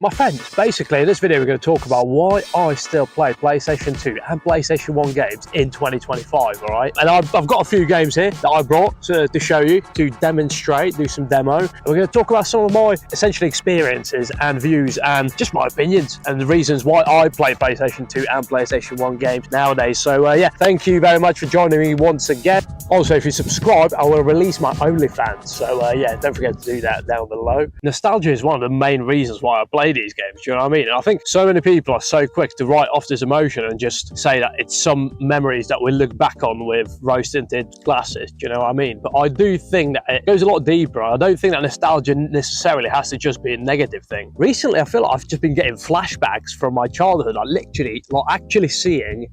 My friends, basically in this video we're going to talk about why I still play PlayStation 2 and PlayStation 1 games in 2025, alright? And I've got a few games here that I brought to show you, to demonstrate, do some demo. And we're going to talk about some of my essentially experiences and views and just my opinions and the reasons why I play PlayStation 2 and PlayStation 1 games nowadays. So yeah, thank you very much for joining me once again. Also, if you subscribe, I will release my OnlyFans. So yeah, don't forget to do that down below. Nostalgia is one of the main reasons why I play these games, do you know what I mean? And I think so many people are so quick to write off this emotion and just say that it's some memories that we look back on with rose-tinted glasses, do you know what I mean? But I do think that it goes a lot deeper. I don't think that nostalgia necessarily has to just be a negative thing. Recently, I feel like I've just been getting flashbacks from my childhood, like literally, like actually seeing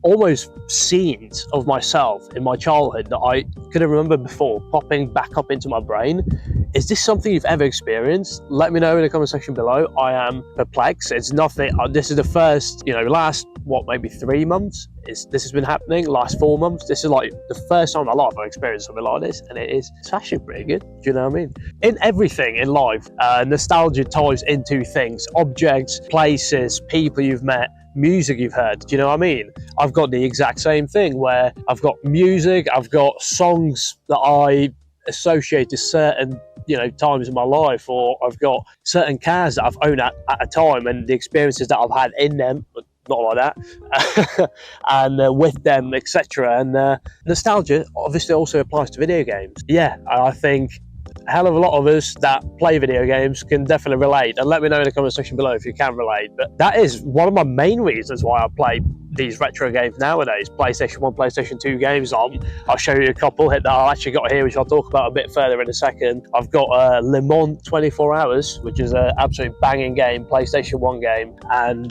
almost scenes of myself in my childhood that I couldn't remember before popping back up into my brain. Is this something you've ever experienced? Let me know in the comment section below. I am perplexed. It's nothing. This is the first, last, maybe 3 months? This has been happening, last 4 months. This is like the first time in my life I've experienced something like this, and it's actually pretty good. Do you know what I mean? In everything in life, nostalgia ties into things, objects, places, people you've met, music you've heard. Do you know what I mean? I've got the exact same thing where I've got music, I've got songs that I associate to certain times in my life, or I've got certain cars that I've owned at a time and the experiences that I've had in them, but not like that, and with them, etc. And nostalgia obviously also applies to video games. Yeah, I think a hell of a lot of us that play video games can definitely relate, and let me know in the comment section below if you can relate. But that is one of my main reasons why I play these retro games nowadays. PlayStation 1, PlayStation 2 games. I'll show you a couple that I've actually got here, which I'll talk about a bit further in a second. I've got Le Mans 24 Hours, which is an absolute banging game, PlayStation 1 game, and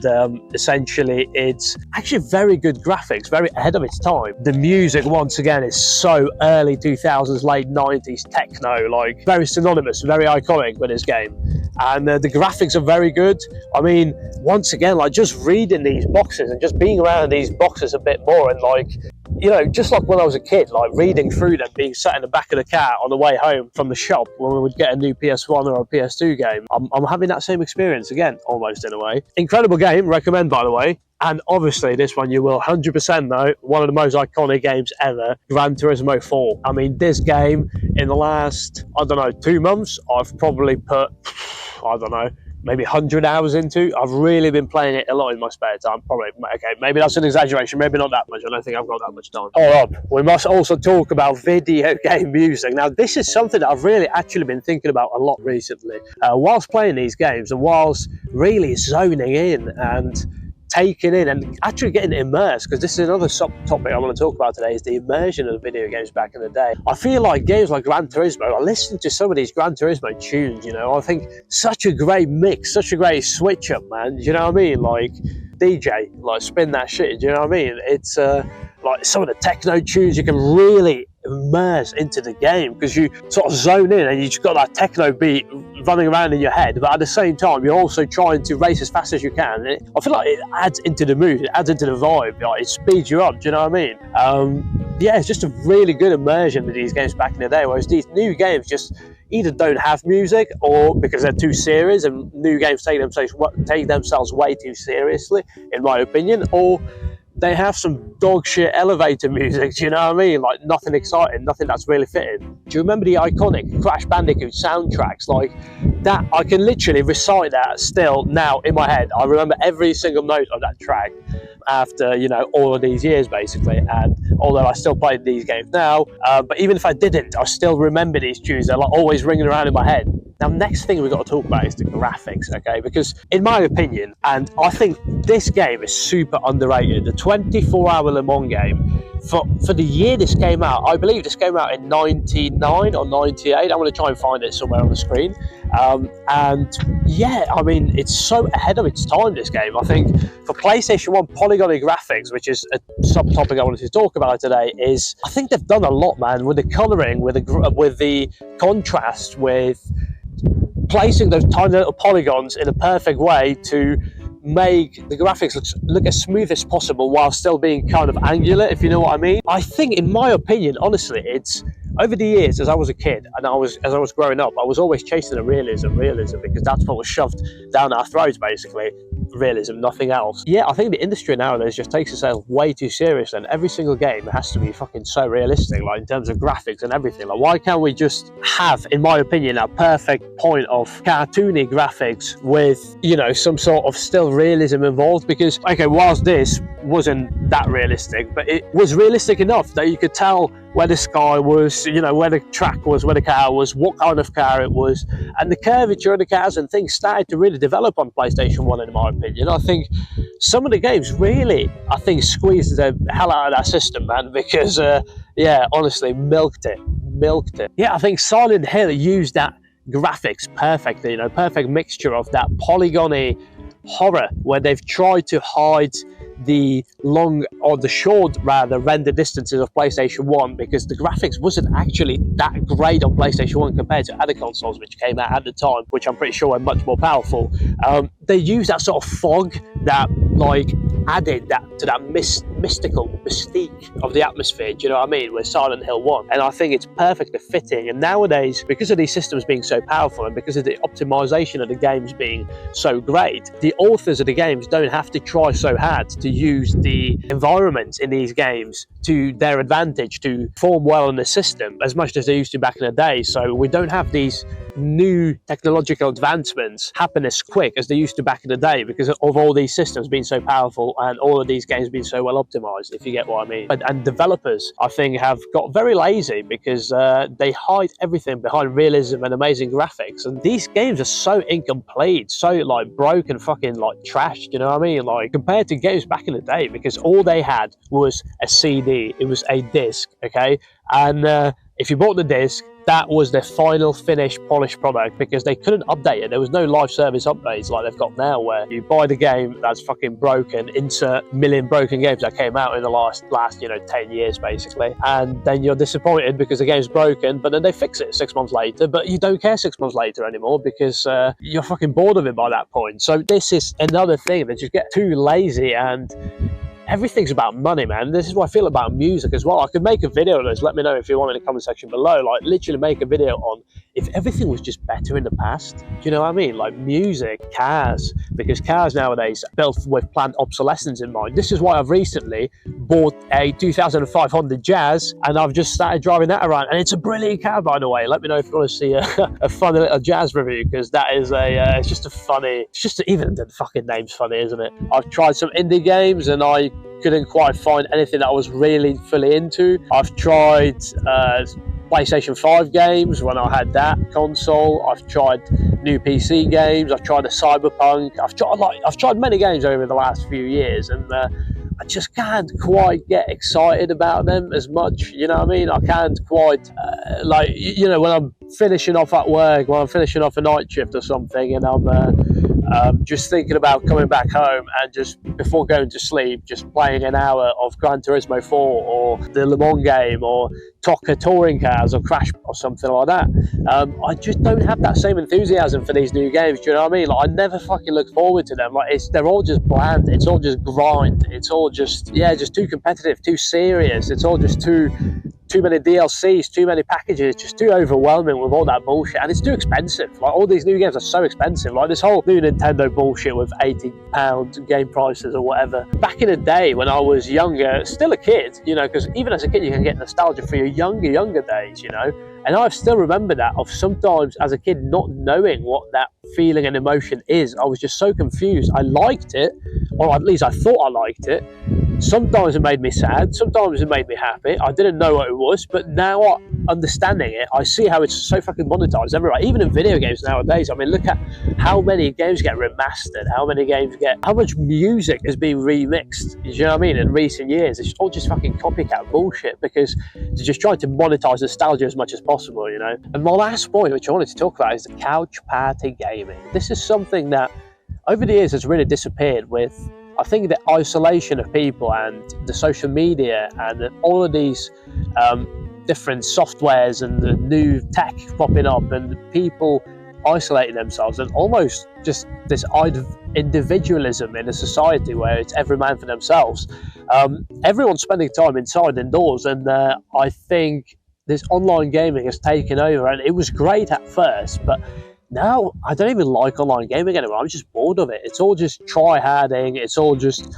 essentially it's actually very good graphics, very ahead of its time. The music, once again, is so early 2000s, late 90s techno, like very synonymous, very iconic with this game. And the graphics are very good. I mean, once again, like just reading these boxes and just being around these boxes a bit more, and just like when I was a kid, like reading through them, being sat in the back of the car on the way home from the shop when we would get a new PS1 or a PS2 game. I'm having that same experience again, almost in a way. Incredible game, recommend by the way. And obviously this one you will 100% know, one of the most iconic games ever, Gran Turismo 4. I mean, this game in the last, 2 months, I've probably put, maybe 100 hours into. I've really been playing it a lot in my spare time. Probably, okay, maybe that's an exaggeration, maybe not that much. I don't think I've got that much time. Hold up, we must also talk about video game music. Now, this is something that I've really actually been thinking about a lot recently. Whilst playing these games and whilst really zoning in and taking in and actually getting immersed, because this is another topic I want to talk about today, is the immersion of the video games back in the day. I feel like games like Gran Turismo, I listen to some of these Gran Turismo tunes, I think such a great mix, such a great switch up, man. Do you know what I mean? Like DJ, like spin that shit, do you know what I mean? It's like some of the techno tunes you can really immerse into the game, because you sort of zone in and you just got that techno beat running around in your head, but at the same time you're also trying to race as fast as you can. I feel like it adds into the mood, it adds into the vibe, like it speeds you up, do you know what I mean? Yeah, it's just a really good immersion with these games back in the day, whereas these new games just either don't have music, or because they're too serious, and new games take themselves way too seriously, in my opinion, or they have some dog shit elevator music, do you know what I mean? Like nothing exciting, nothing that's really fitting. Do you remember the iconic Crash Bandicoot soundtracks? Like that, I can literally recite that still now in my head. I remember every single note of that track after, all of these years basically. And although I still play these games now, but even if I didn't, I still remember these tunes. They're like always ringing around in my head. Now, next thing we've got to talk about is the graphics, okay? Because in my opinion, and I think this game is super underrated, the 24-hour Le Mans game, for the year this came out, I believe this came out in 99 or 98. I'm going to try and find it somewhere on the screen. And yeah, I mean, it's so ahead of its time, this game. I think for PlayStation 1 polygonic graphics, which is a subtopic I wanted to talk about today, is I think they've done a lot, man, with the colouring, with the contrast, with placing those tiny little polygons in a perfect way to make the graphics look as smooth as possible while still being kind of angular, if you know what I mean. I think, in my opinion, honestly, it's over the years, as I was a kid and as I was growing up, I was always chasing the realism, because that's what was shoved down our throats, basically. Realism, nothing else. Yeah, I think the industry nowadays just takes itself way too serious, and every single game has to be fucking so realistic, like in terms of graphics and everything. Like, why can't we just have, in my opinion, a perfect point of cartoony graphics with, you know, some sort of still realism involved? Because, okay, whilst this wasn't that realistic, but it was realistic enough that you could tell where the sky was, you know, where the track was, where the car was, what kind of car it was, and the curvature of the cars and things started to really develop on PlayStation 1, in my opinion. I think some of the games really, I think, squeezed the hell out of that system, man, because, yeah, honestly, milked it. Yeah, I think Silent Hill used that graphics perfectly, you know, perfect mixture of that polygony horror where they've tried to hide the long, or the short rather, render distances of PlayStation 1, because the graphics wasn't actually that great on PlayStation 1 compared to other consoles which came out at the time, which I'm pretty sure were much more powerful. They used that sort of fog that like added that to that mystical mystique of the atmosphere, do you know what I mean, with Silent Hill 1, and I think it's perfectly fitting. And nowadays, because of these systems being so powerful and because of the optimization of the games being so great, the authors of the games don't have to try so hard to use the environments in these games to their advantage to perform well in the system as much as they used to back in the day. So we don't have these new technological advancements happen as quick as they used to back in the day, because of all these systems being so powerful and all of these games being so well optimized, if you get what I mean. And developers, I think, have got very lazy because they hide everything behind realism and amazing graphics, and these games are so incomplete, so like broken, fucking like trash, you know what I mean, like compared to games back in the day, because all they had was a CD, it was a disc, okay, and if you bought the disc, that was their final finished polished product, because they couldn't update it. There was no live service updates like they've got now, where you buy the game that's fucking broken, insert million broken games that came out in the last 10 years basically, and then you're disappointed because the game's broken, but then they fix it 6 months later, but you don't care 6 months later anymore because you're fucking bored of it by that point. So this is another thing that just get too lazy, and everything's about money, man. This is what I feel about music as well. I could make a video on this. Let me know if you want in the comment section below. Like, literally make a video on if everything was just better in the past. Do you know what I mean? Like music, cars, because cars nowadays are built with planned obsolescence in mind. This is why I've recently bought a 2005 Honda Jazz, and I've just started driving that around, and it's a brilliant car, by the way. Let me know if you want to see a funny little Jazz review, because that is it's just a funny, even the fucking name's funny, isn't it? I've tried some indie games and I couldn't quite find anything that I was really fully into. I've tried PlayStation 5 games when I had that console. I've tried new PC games. I've tried a Cyberpunk. I've tried many games over the last few years, and I just can't quite get excited about them as much. You know what I mean? I can't quite when I'm finishing off at work, when I'm finishing off a night shift or something, and I'm just thinking about coming back home and just before going to sleep, just playing an hour of Gran Turismo 4 or the Le Mans game or TOCA touring cars or Crash or something like that. I just don't have that same enthusiasm for these new games. Do you know what I mean? Like, I never fucking look forward to them. Like, they're all just bland. It's all just grind. It's all just too competitive, too serious. It's all just too many DLCs, too many packages, just too overwhelming with all that bullshit, and it's too expensive. Like, all these new games are so expensive. Like this whole new Nintendo bullshit with £80 game prices or whatever. Back in the day when I was younger, still a kid, you know, because even as a kid you can get nostalgia for your younger days, you know. And I still remember that, of sometimes as a kid not knowing what that feeling and emotion is. I was just so confused. I liked it, or at least I thought I liked it. Sometimes it made me sad, sometimes it made me happy. I didn't know what it was, but now understanding it, I see how it's so fucking monetized everywhere. Even in video games nowadays, I mean, look at how many games get remastered, how much music has been remixed, you know what I mean, in recent years. It's all just fucking copycat bullshit, because they're just trying to monetize nostalgia as much as possible, you know. And my last point, which I wanted to talk about, is the couch party gaming. This is something that over the years has really disappeared with, I think, the isolation of people and the social media and all of these different softwares and the new tech popping up, and people isolating themselves, and almost just this individualism in a society where it's every man for themselves. Everyone's spending time inside, indoors, and I think this online gaming has taken over, and it was great at first, but now I don't even like online gaming anymore. I'm just bored of it. It's all just try-harding. It's all just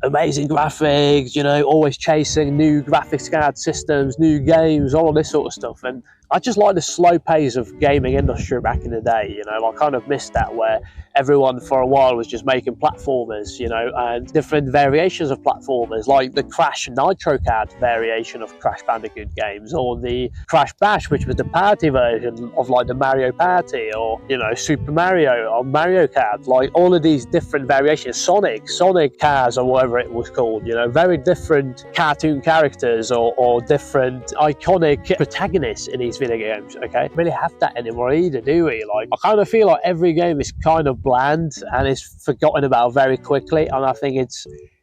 amazing graphics, you know, always chasing new graphics card systems, new games, all of this sort of stuff. And I just like the slow pace of gaming industry back in the day, you know. I kind of missed that, where everyone for a while was just making platformers, you know, and different variations of platformers, like the Crash Nitro Kart variation of Crash Bandicoot games, or the Crash Bash, which was the party version of like the Mario Party, or, you know, Super Mario or Mario Kart, like all of these different variations, Sonic Cars or whatever it was called, you know, very different cartoon characters or different iconic protagonists in these video games. Okay, really have that anymore either, do we? Like, I kind of feel like every game is kind of bland and is forgotten about very quickly, and I think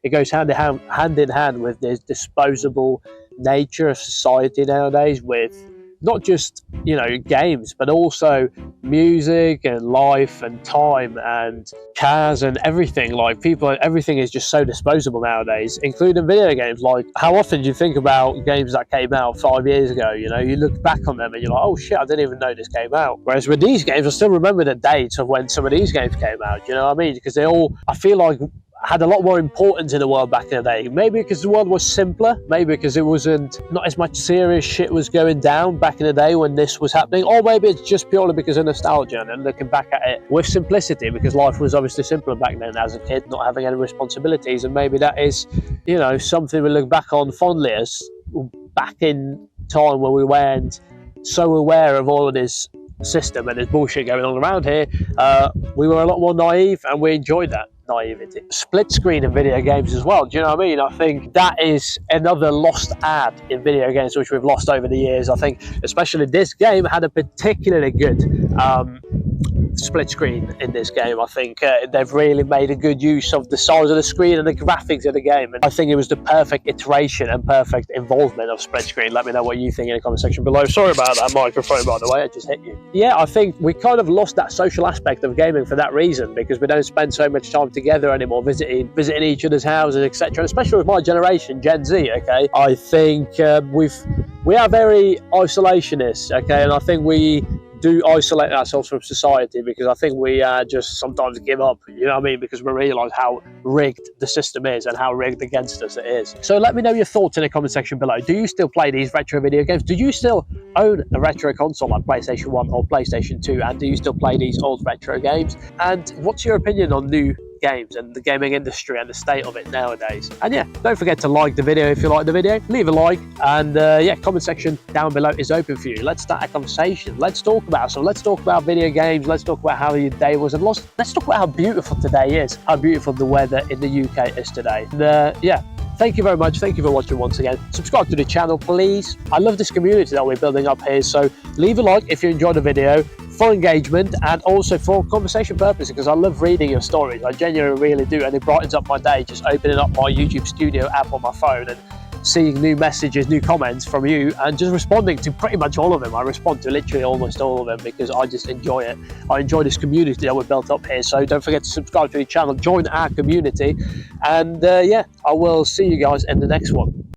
it goes hand in hand with this disposable nature of society nowadays, with not just, you know, games, but also music and life and time and cars and everything. Like, everything is just so disposable nowadays, including video games. Like, how often do you think about games that came out 5 years ago? You know, you look back on them and you're like, oh shit, I didn't even know this came out. Whereas with these games, I still remember the dates of when some of these games came out, you know what I mean? Because they all, I feel like, had a lot more importance in the world back in the day. Maybe because the world was simpler, maybe because it wasn't, not as much serious shit was going down back in the day when this was happening, or maybe it's just purely because of nostalgia and looking back at it with simplicity, because life was obviously simpler back then as a kid, not having any responsibilities. And maybe that is, you know, something we look back on fondly, as back in time when we weren't so aware of all of this system and this bullshit going on around here. We were a lot more naive, and we enjoyed that naivety. Split screen in video games as well, do you know what I mean? I think that is another lost art in video games, which we've lost over the years. I think especially this game had a particularly good split screen in this game. I think they've really made a good use of the size of the screen and the graphics of the game, and I think it was the perfect iteration and perfect involvement of split screen. Let me know what you think in the comment section below. Sorry about that microphone, by the way, I just hit you. Yeah, I think we kind of lost that social aspect of gaming for that reason, because we don't spend so much time together anymore, visiting each other's houses, etc. Especially with my generation, Gen Z. Okay, I think we are very isolationist. Okay, and I think we do isolate ourselves from society, because I think we just sometimes give up, you know what I mean, because we realise how rigged the system is and how rigged against us it is. So let me know your thoughts in the comment section below. Do you still play these retro video games? Do you still own a retro console like PlayStation 1 or PlayStation 2, and do you still play these old retro games? And what's your opinion on new games and the gaming industry and the state of it nowadays? And yeah, don't forget to like the video if you like the video, leave a like, and yeah, comment section down below is open for you. Let's start a conversation. Let's talk about video games. Let's talk about how your day was, and let's talk about how beautiful today is, how beautiful the weather in the UK is today. And yeah, thank you very much. Thank you for watching once again. Subscribe to the channel, please. I love this community that we're building up here, so leave a like if you enjoyed the video, for engagement and also for conversation purposes, because I love reading your stories. I genuinely really do, and it brightens up my day just opening up my YouTube Studio app on my phone and seeing new messages, new comments from you, and just responding to pretty much all of them. I respond to literally almost all of them because I just enjoy it. I enjoy this community that we've built up here, so don't forget to subscribe to the channel, join our community, and yeah, I will see you guys in the next one.